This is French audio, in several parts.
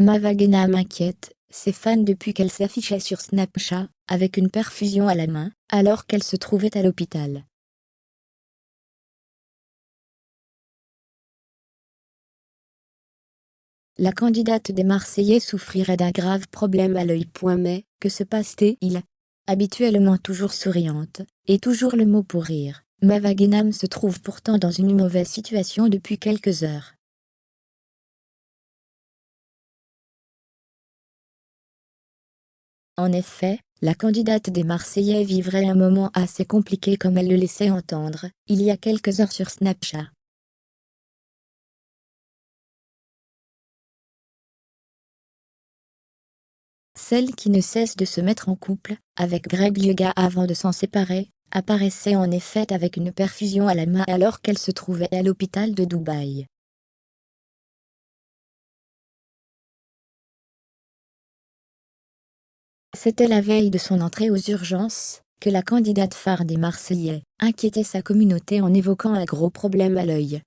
Mavagena m'inquiète, ses fans depuis qu'elle s'affichait sur Snapchat, avec une perfusion à la main, alors qu'elle se trouvait à l'hôpital. La candidate des Marseillais souffrirait d'un grave problème à l'œil. Mais, que se passe-t-il? Habituellement toujours souriante, et toujours le mot pour rire, Mavagena se trouve pourtant dans une mauvaise situation depuis quelques heures. En effet, la candidate des Marseillais vivrait un moment assez compliqué comme elle le laissait entendre, il y a quelques heures sur Snapchat. Celle qui ne cesse de se mettre en couple avec Greg Lyga avant de s'en séparer, apparaissait en effet avec une perfusion à la main alors qu'elle se trouvait à l'hôpital de Dubaï. C'était la veille de son entrée aux urgences que la candidate phare des Marseillais inquiétait sa communauté en évoquant un gros problème à l'œil.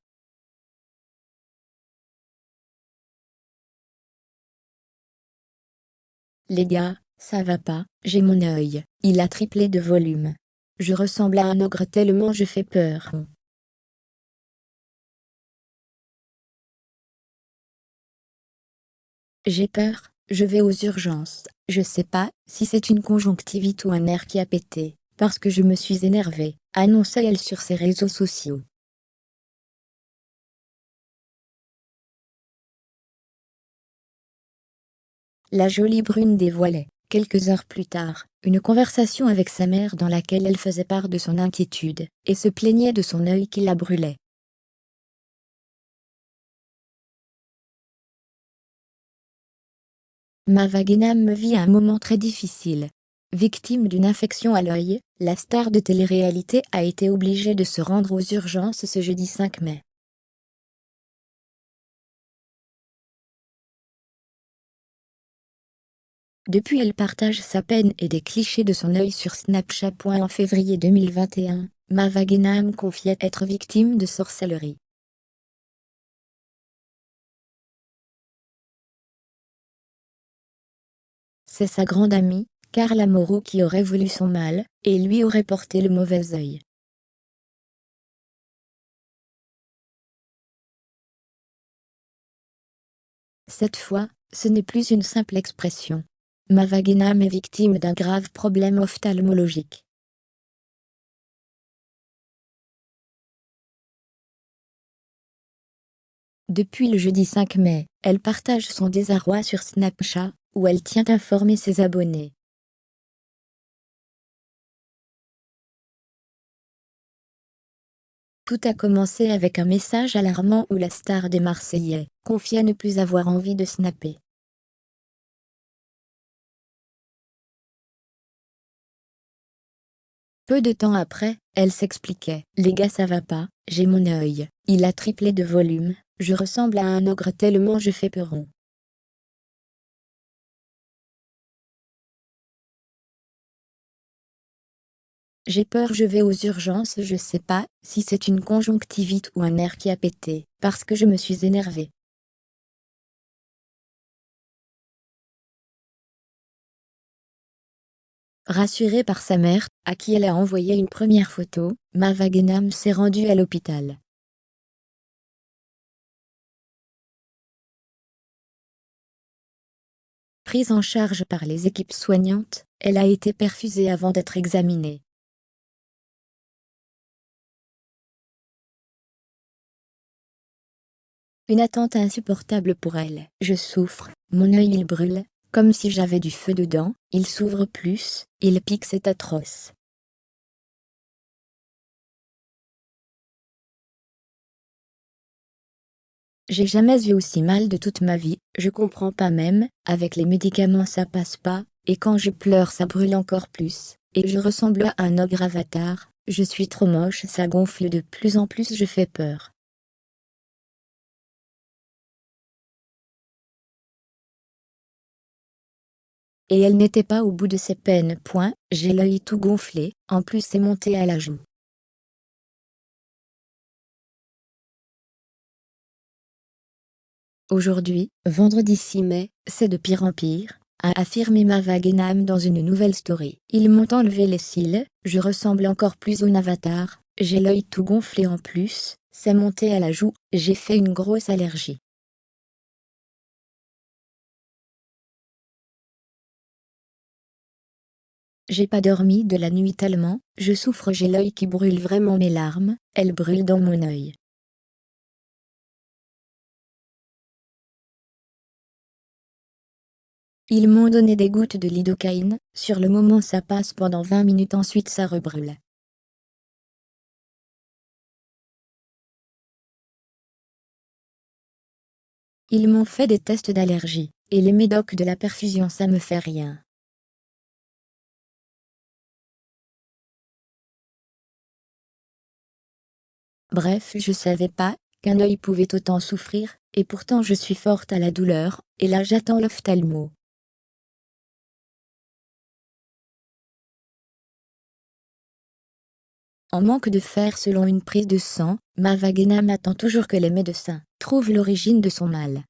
Les gars, ça va pas, j'ai mon œil, il a triplé de volume. Je ressemble à un ogre tellement je fais peur. J'ai peur, je vais aux urgences, je sais pas si c'est une conjonctivite ou un nerf qui a pété, parce que je me suis énervée, annonça-t-elle sur ses réseaux sociaux. La jolie brune dévoilait, quelques heures plus tard, une conversation avec sa mère dans laquelle elle faisait part de son inquiétude, et se plaignait de son œil qui la brûlait. Mavagena me vit un moment très difficile. Victime d'une infection à l'œil, la star de télé-réalité a été obligée de se rendre aux urgences ce jeudi 5 mai. Depuis elle partage sa peine et des clichés de son œil sur Snapchat. En février 2021, Mavagena me confiait être victime de sorcellerie. C'est sa grande amie, Carla Moreau qui aurait voulu son mal, et lui aurait porté le mauvais œil. Cette fois, ce n'est plus une simple expression. Mavagena est victime d'un grave problème ophtalmologique. Depuis le jeudi 5 mai, elle partage son désarroi sur Snapchat, où elle tient informer ses abonnés. Tout a commencé avec un message alarmant où la star des Marseillais confiait ne plus avoir envie de snapper. Peu de temps après, elle s'expliquait. Les gars ça va pas, j'ai mon œil, il a triplé de volume, je ressemble à un ogre tellement je fais peur. J'ai peur, je vais aux urgences, je sais pas si c'est une conjonctivite ou un nerf qui a pété, parce que je me suis énervée. Rassurée par sa mère, à qui elle a envoyé une première photo, Mavagena s'est rendue à l'hôpital. Prise en charge par les équipes soignantes, elle a été perfusée avant d'être examinée. Une attente insupportable pour elle. Je souffre, mon œil il brûle, comme si j'avais du feu dedans, il s'ouvre plus, il pique, c'est atroce. J'ai jamais eu aussi mal de toute ma vie, je comprends pas même, avec les médicaments ça passe pas, et quand je pleure ça brûle encore plus, et je ressemble à un ogre avatar, je suis trop moche, ça gonfle de plus en plus, je fais peur. Et elle n'était pas au bout de ses peines. J'ai l'œil tout gonflé, en plus c'est monté à la joue. Aujourd'hui, vendredi 6 mai, c'est de pire en pire, a affirmé Mava Genam dans une nouvelle story. Ils m'ont enlevé les cils, je ressemble encore plus au avatar, j'ai l'œil tout gonflé en plus, c'est monté à la joue, j'ai fait une grosse allergie. J'ai pas dormi de la nuit tellement, je souffre, j'ai l'œil qui brûle vraiment, mes larmes, elles brûlent dans mon œil. Ils m'ont donné des gouttes de lidocaïne, sur le moment ça passe pendant 20 minutes, ensuite ça rebrûle. Ils m'ont fait des tests d'allergie, et les médocs de la perfusion ça me fait rien. Bref, je savais pas qu'un œil pouvait autant souffrir, et pourtant je suis forte à la douleur, et là j'attends l'ophtalmo. En manque de fer selon une prise de sang, Mava Genam attend toujours que les médecins trouvent l'origine de son mal.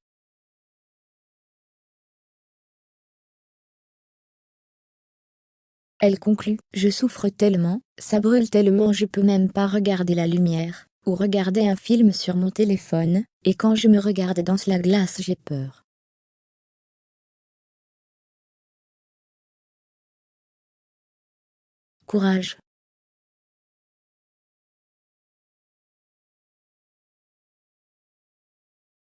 Elle conclut: je souffre tellement, ça brûle tellement, je peux même pas regarder la lumière, ou regarder un film sur mon téléphone, et quand je me regarde dans la glace j'ai peur. Courage.